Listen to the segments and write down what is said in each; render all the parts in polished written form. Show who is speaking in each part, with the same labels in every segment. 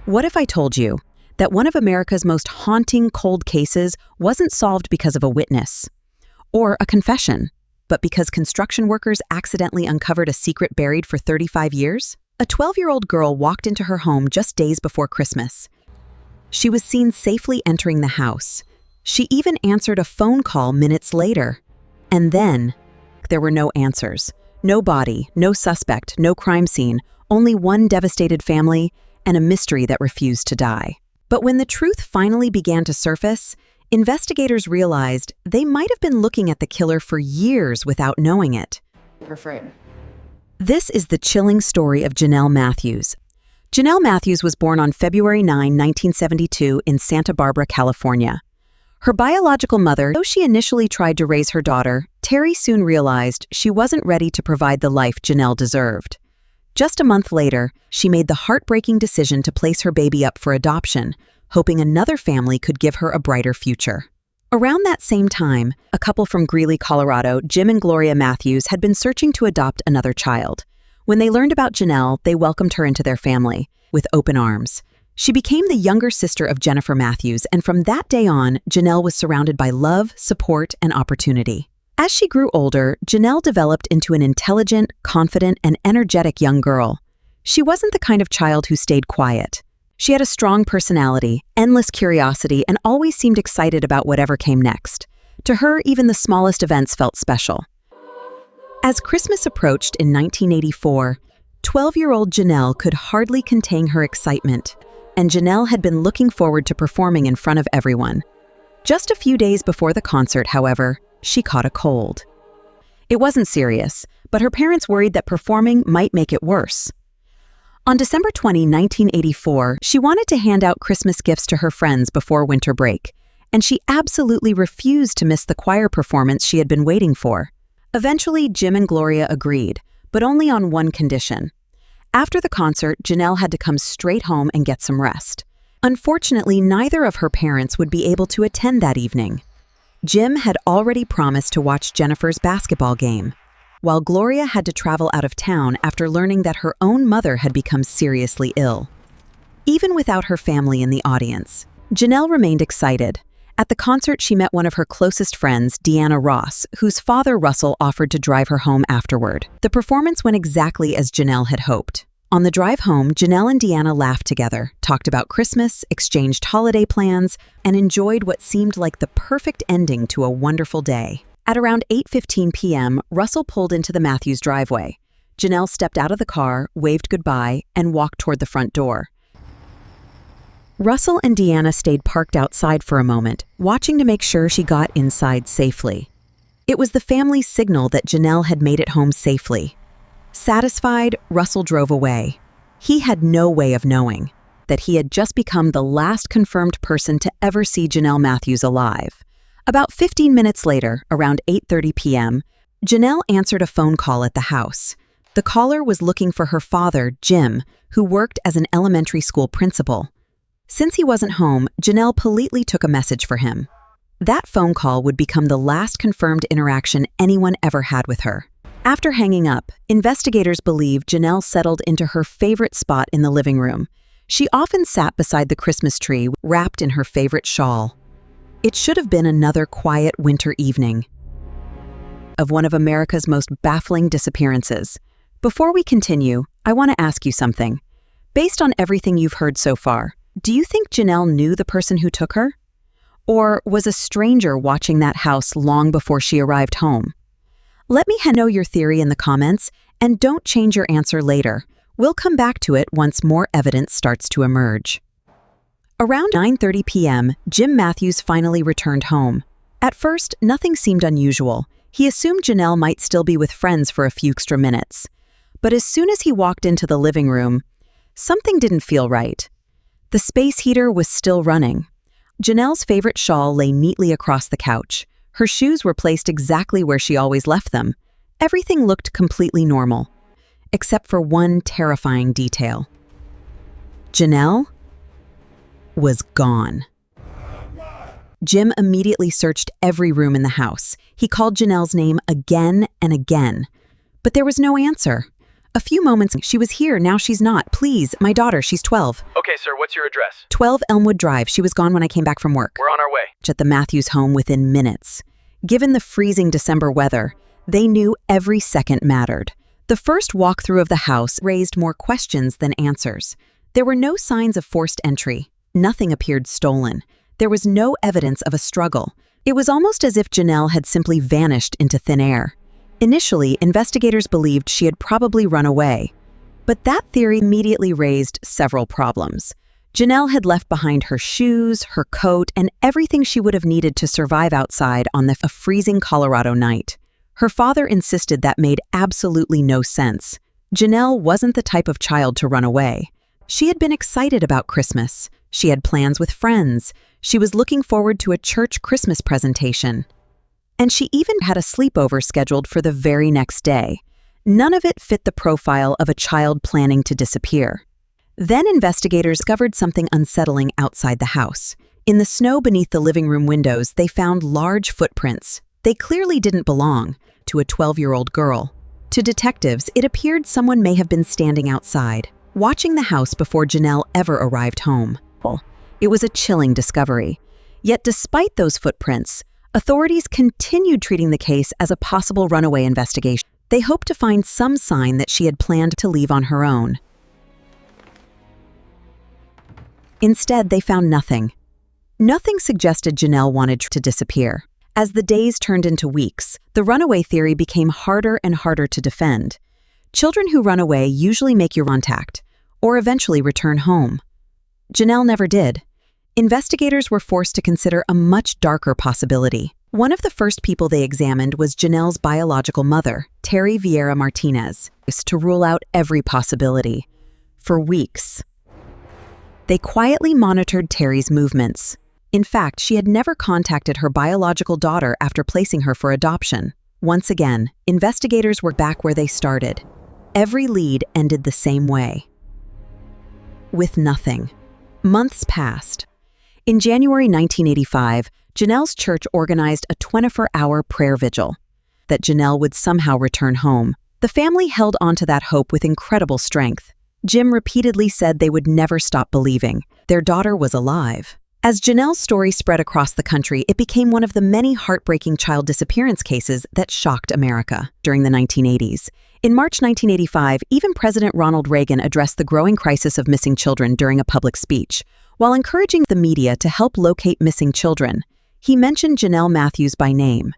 Speaker 1: What if I told you that one of America's most haunting cold cases wasn't solved because of a witness or a confession, but because construction workers accidentally uncovered a secret buried for 35 years? A 12-year-old girl walked into her home just days before Christmas. She was seen safely entering the house. She even answered a phone call minutes later. And then, there were no answers. No body, no suspect, no crime scene, only one devastated family and a mystery that refused to die. But when the truth finally began to surface, investigators realized they might have been looking at the killer for years without knowing it. This is the chilling story of Jonelle Matthews. Jonelle Matthews was born on February 9, 1972 in Santa Barbara, California. Her biological mother, though she initially tried to raise her daughter, Terry soon realized she wasn't ready to provide the life Jonelle deserved. Just a month later, she made the heartbreaking decision to place her baby up for adoption, hoping another family could give her a brighter future. Around that same time, a couple from Greeley, Colorado, Jim and Gloria Matthews, had been searching to adopt another child. When they learned about Jonelle, they welcomed her into their family with open arms. She became the younger sister of Jennifer Matthews, and from that day on, Jonelle was surrounded by love, support, and opportunity. As she grew older, Jonelle developed into an intelligent, confident, and energetic young girl. She wasn't the kind of child who stayed quiet. She had a strong personality, endless curiosity, and always seemed excited about whatever came next. To her, even the smallest events felt special. As Christmas approached in 1984, 12-year-old Jonelle could hardly contain her excitement, and Jonelle had been looking forward to performing in front of everyone. Just a few days before the concert, however, she caught a cold. It wasn't serious, but her parents worried that performing might make it worse. On December 20, 1984, she wanted to hand out Christmas gifts to her friends before winter break, and she absolutely refused to miss the choir performance she had been waiting for. Eventually, Jim and Gloria agreed, but only on one condition. After the concert, Jonelle had to come straight home and get some rest. Unfortunately, neither of her parents would be able to attend that evening. Jim had already promised to watch Jennifer's basketball game, while Gloria had to travel out of town after learning that her own mother had become seriously ill. Even without her family in the audience, Jonelle remained excited. At the concert, she met one of her closest friends, Deanna Ross, whose father, Russell, offered to drive her home afterward. The performance went exactly as Jonelle had hoped. On the drive home, Jonelle and Deanna laughed together, talked about Christmas, exchanged holiday plans, and enjoyed what seemed like the perfect ending to a wonderful day. At around 8:15 p.m., Russell pulled into the Matthews driveway. Jonelle stepped out of the car, waved goodbye, and walked toward the front door. Russell and Deanna stayed parked outside for a moment, watching to make sure she got inside safely. It was the family's signal that Jonelle had made it home safely. Satisfied, Russell drove away. He had no way of knowing that he had just become the last confirmed person to ever see Jonelle Matthews alive. About 15 minutes later, around 8:30 p.m., Jonelle answered a phone call at the house. The caller was looking for her father, Jim, who worked as an elementary school principal. Since he wasn't home, Jonelle politely took a message for him. That phone call would become the last confirmed interaction anyone ever had with her. After hanging up, investigators believe Jonelle settled into her favorite spot in the living room. She often sat beside the Christmas tree, wrapped in her favorite shawl. It should have been another quiet winter evening of one of America's most baffling disappearances. Before we continue, I want to ask you something. Based on everything you've heard so far, do you think Jonelle knew the person who took her? Or was a stranger watching that house long before she arrived home? Let me know your theory in the comments, and don't change your answer later. We'll come back to it once more evidence starts to emerge. Around 9:30 p.m., Jim Matthews finally returned home. At first, nothing seemed unusual. He assumed Jonelle might still be with friends for a few extra minutes. But as soon as he walked into the living room, something didn't feel right. The space heater was still running. Jonelle's favorite shawl lay neatly across the couch. Her shoes were placed exactly where she always left them. Everything looked completely normal, except for one terrifying detail. Jonelle was gone. Jim immediately searched every room in the house. He called Jonelle's name again and again, but there was no answer. A few moments, she was here, now she's not. Please, my daughter, she's 12.
Speaker 2: Okay, sir, what's your address?
Speaker 1: 12 Elmwood Drive. She was gone when I came back from work.
Speaker 2: We're on our way.
Speaker 1: At the Matthews home within minutes. Given the freezing December weather, they knew every second mattered. The first walkthrough of the house raised more questions than answers. There were no signs of forced entry. Nothing appeared stolen. There was no evidence of a struggle. It was almost as if Jonelle had simply vanished into thin air. Initially, investigators believed she had probably run away. But that theory immediately raised several problems. Jonelle had left behind her shoes, her coat, and everything she would have needed to survive outside on a freezing Colorado night. Her father insisted that made absolutely no sense. Jonelle wasn't the type of child to run away. She had been excited about Christmas. She had plans with friends. She was looking forward to a church Christmas presentation. And she even had a sleepover scheduled for the very next day. None of it fit the profile of a child planning to disappear. Then investigators discovered something unsettling outside the house. In the snow beneath the living room windows, they found large footprints. They clearly didn't belong to a 12-year-old girl. To detectives, it appeared someone may have been standing outside, watching the house before Jonelle ever arrived home. It was a chilling discovery. Yet despite those footprints, authorities continued treating the case as a possible runaway investigation. They hoped to find some sign that she had planned to leave on her own. Instead, they found nothing. Nothing suggested Jonelle wanted to disappear. As the days turned into weeks, the runaway theory became harder and harder to defend. Children who run away usually make contact, or eventually return home. Jonelle never did. Investigators were forced to consider a much darker possibility. One of the first people they examined was Jonelle's biological mother, Terry Vieira Martinez, to rule out every possibility. For weeks, they quietly monitored Terry's movements. In fact, she had never contacted her biological daughter after placing her for adoption. Once again, investigators were back where they started. Every lead ended the same way. With nothing. Months passed. In January 1985, Jonelle's church organized a 24-hour prayer vigil that Jonelle would somehow return home. The family held onto that hope with incredible strength. Jim repeatedly said they would never stop believing their daughter was alive. As Jonelle's story spread across the country, it became one of the many heartbreaking child disappearance cases that shocked America during the 1980s. In March 1985, even President Ronald Reagan addressed the growing crisis of missing children during a public speech. While encouraging the media to help locate missing children, he mentioned Jonelle Matthews by name,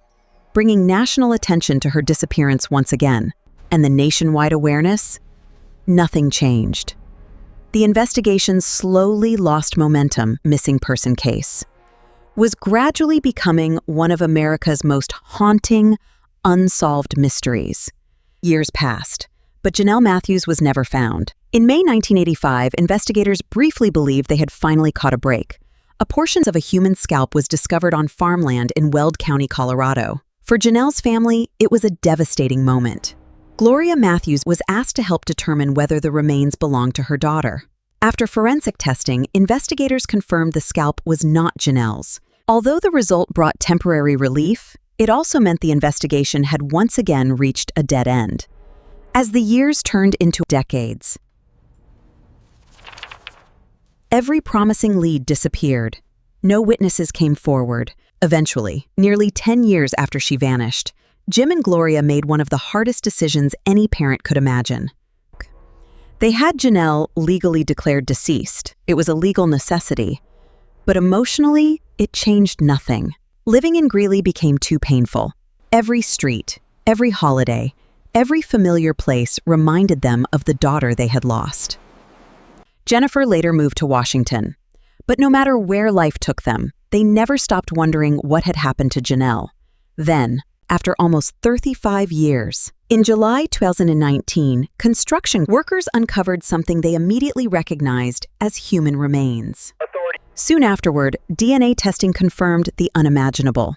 Speaker 1: bringing national attention to her disappearance once again. And the nationwide awareness? Nothing changed. The investigation slowly lost momentum. Missing person case was gradually becoming one of America's most haunting, unsolved mysteries. Years passed, but Jonelle Matthews was never found. In May 1985, investigators briefly believed they had finally caught a break. A portion of a human scalp was discovered on farmland in Weld County, Colorado. For Jonelle's family, it was a devastating moment. Gloria Matthews was asked to help determine whether the remains belonged to her daughter. After forensic testing, investigators confirmed the scalp was not Jonelle's. Although the result brought temporary relief, it also meant the investigation had once again reached a dead end. As the years turned into decades, every promising lead disappeared. No witnesses came forward. Eventually, nearly 10 years after she vanished, Jim and Gloria made one of the hardest decisions any parent could imagine. They had Jonelle legally declared deceased. It was a legal necessity. But emotionally, it changed nothing. Living in Greeley became too painful. Every street, every holiday, every familiar place reminded them of the daughter they had lost. Jennifer later moved to Washington. But no matter where life took them, they never stopped wondering what had happened to Jonelle. Then, after almost 35 years, in July 2019, construction workers uncovered something they immediately recognized as human remains. Soon afterward, DNA testing confirmed the unimaginable.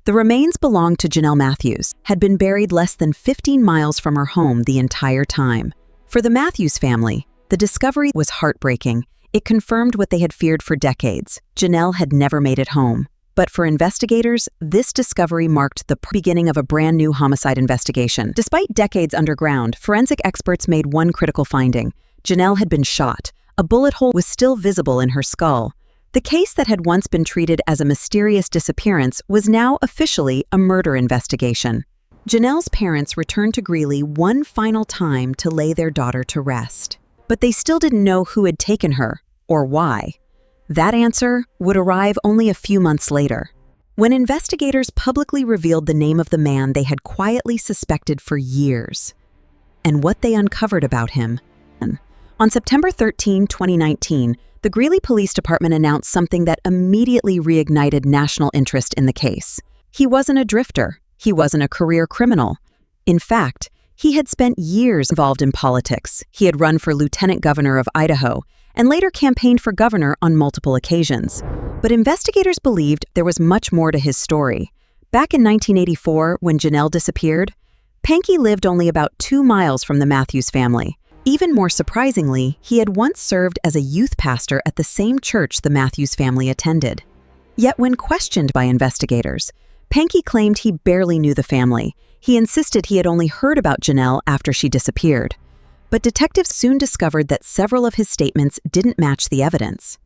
Speaker 1: The remains belonged to Jonelle Matthews, had been buried less than 15 miles from her home the entire time. For the Matthews family, the discovery was heartbreaking. It confirmed what they had feared for decades. Jonelle had never made it home. But for investigators, this discovery marked the beginning of a brand new homicide investigation. Despite decades underground, forensic experts made one critical finding. Jonelle had been shot. A bullet hole was still visible in her skull. The case that had once been treated as a mysterious disappearance was now officially a murder investigation. Jonelle's parents returned to Greeley one final time to lay their daughter to rest. But they still didn't know who had taken her, or why. That answer would arrive only a few months later, when investigators publicly revealed the name of the man they had quietly suspected for years, and what they uncovered about him. On September 13, 2019, the Greeley Police Department announced something that immediately reignited national interest in the case. He wasn't a drifter. He wasn't a career criminal. In fact, he had spent years involved in politics. He had run for lieutenant governor of Idaho and later campaigned for governor on multiple occasions. But investigators believed there was much more to his story. Back in 1984, when Jonelle disappeared, Pankey lived only about 2 miles from the Matthews family. Even more surprisingly, he had once served as a youth pastor at the same church the Matthews family attended. Yet when questioned by investigators, Pankey claimed he barely knew the family. He insisted he had only heard about Jonelle after she disappeared. But detectives soon discovered that several of his statements didn't match the evidence.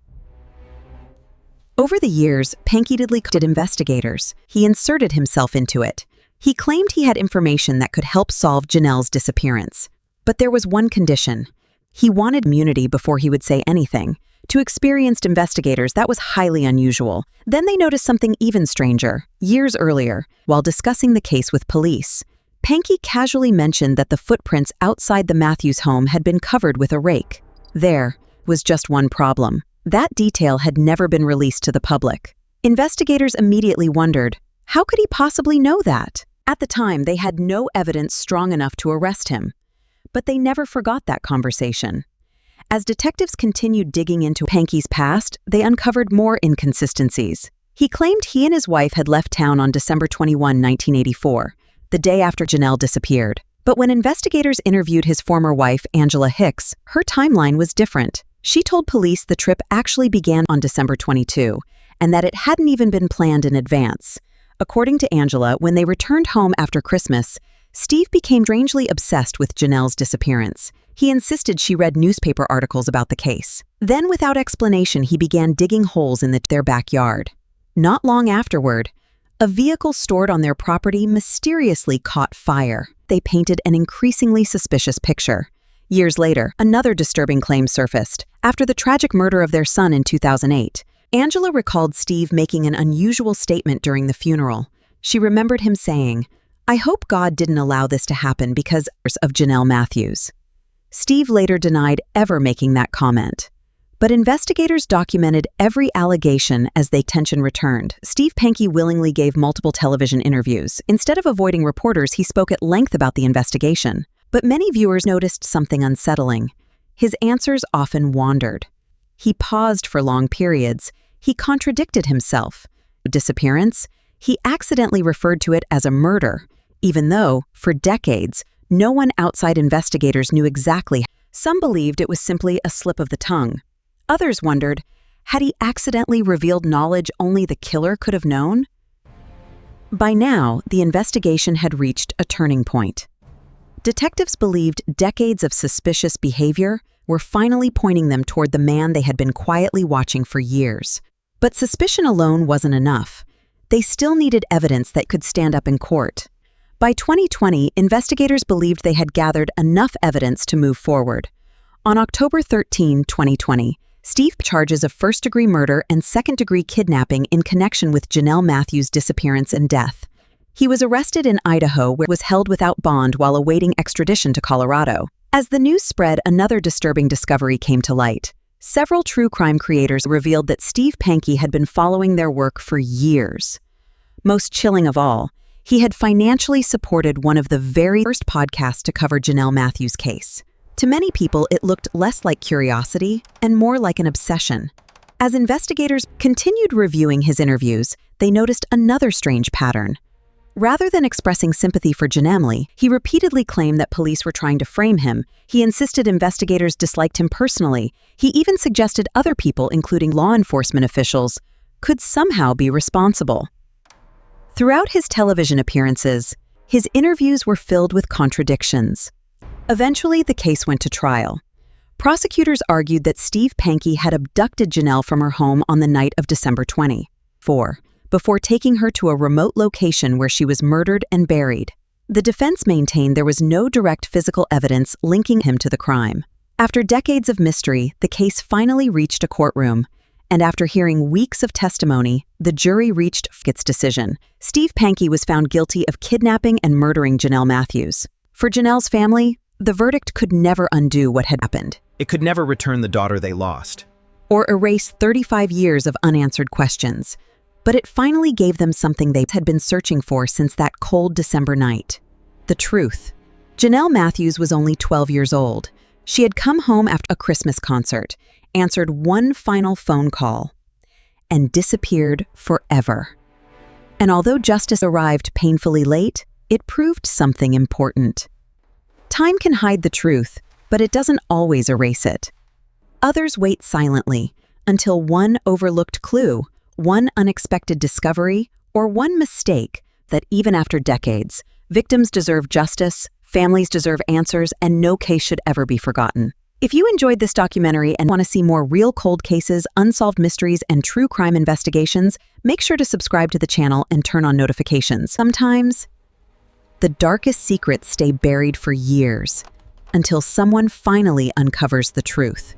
Speaker 1: Over the years, Pankey did investigators. He inserted himself into it. He claimed he had information that could help solve Jonelle's disappearance. But there was one condition. He wanted immunity before he would say anything. To experienced investigators, that was highly unusual. Then they noticed something even stranger. Years earlier, while discussing the case with police, Pankey casually mentioned that the footprints outside the Matthews home had been covered with a rake. There was just one problem. That detail had never been released to the public. Investigators immediately wondered, how could he possibly know that? At the time, they had no evidence strong enough to arrest him. But they never forgot that conversation. As detectives continued digging into Pankey's past, they uncovered more inconsistencies. He claimed he and his wife had left town on December 21, 1984, the day after Jonelle disappeared. But when investigators interviewed his former wife, Angela Hicks, her timeline was different. She told police the trip actually began on December 22, and that it hadn't even been planned in advance. According to Angela, when they returned home after Christmas, Steve became strangely obsessed with Jonelle's disappearance. He insisted she read newspaper articles about the case. Then, without explanation, he began digging holes in their backyard. Not long afterward, a vehicle stored on their property mysteriously caught fire. They painted an increasingly suspicious picture. Years later, another disturbing claim surfaced. After the tragic murder of their son in 2008, Angela recalled Steve making an unusual statement during the funeral. She remembered him saying, "I hope God didn't allow this to happen because of Jonelle Matthews." Steve later denied ever making that comment. But investigators documented every allegation as tension returned. Steve Pankey willingly gave multiple television interviews. Instead of avoiding reporters, he spoke at length about the investigation. But many viewers noticed something unsettling. His answers often wandered. He paused for long periods. He contradicted himself. Disappearance? He accidentally referred to it as a murder, even though, for decades, no one outside investigators knew exactly. Some believed it was simply a slip of the tongue. Others wondered, had he accidentally revealed knowledge only the killer could have known? By now, the investigation had reached a turning point. Detectives believed decades of suspicious behavior were finally pointing them toward the man they had been quietly watching for years. But suspicion alone wasn't enough. They still needed evidence that could stand up in court. By 2020, investigators believed they had gathered enough evidence to move forward. On October 13, 2020, Steve charges of first-degree murder and second-degree kidnapping in connection with Jonelle Matthews' disappearance and death. He was arrested in Idaho, where he was held without bond while awaiting extradition to Colorado. As the news spread, another disturbing discovery came to light. Several true crime creators revealed that Steve Pankey had been following their work for years. Most chilling of all, he had financially supported one of the very first podcasts to cover Jonelle Matthews' case. To many people, it looked less like curiosity and more like an obsession. As investigators continued reviewing his interviews, they noticed another strange pattern. Rather than expressing sympathy for Jonelle, he repeatedly claimed that police were trying to frame him. He insisted investigators disliked him personally. He even suggested other people, including law enforcement officials, could somehow be responsible. Throughout his television appearances, his interviews were filled with contradictions. Eventually, the case went to trial. Prosecutors argued that Steve Pankey had abducted Jonelle from her home on the night of December 24, before taking her to a remote location where she was murdered and buried. The defense maintained there was no direct physical evidence linking him to the crime. After decades of mystery, the case finally reached a courtroom, and after hearing weeks of testimony, the jury reached its decision. Steve Pankey was found guilty of kidnapping and murdering Jonelle Matthews. For Jonelle's family, the verdict could never undo what had happened.
Speaker 2: It could never return the daughter they lost.
Speaker 1: Or erase 35 years of unanswered questions. But it finally gave them something they had been searching for since that cold December night. The truth. Jonelle Matthews was only 12 years old. She had come home after a Christmas concert, answered one final phone call, and disappeared forever. And although justice arrived painfully late, it proved something important. Time can hide the truth, but it doesn't always erase it. Others wait silently until one overlooked clue, one unexpected discovery, or one mistake that even after decades, victims deserve justice, families deserve answers, and no case should ever be forgotten. If you enjoyed this documentary and want to see more real cold cases, unsolved mysteries, and true crime investigations, make sure to subscribe to the channel and turn on notifications. Sometimes, the darkest secrets stay buried for years until someone finally uncovers the truth.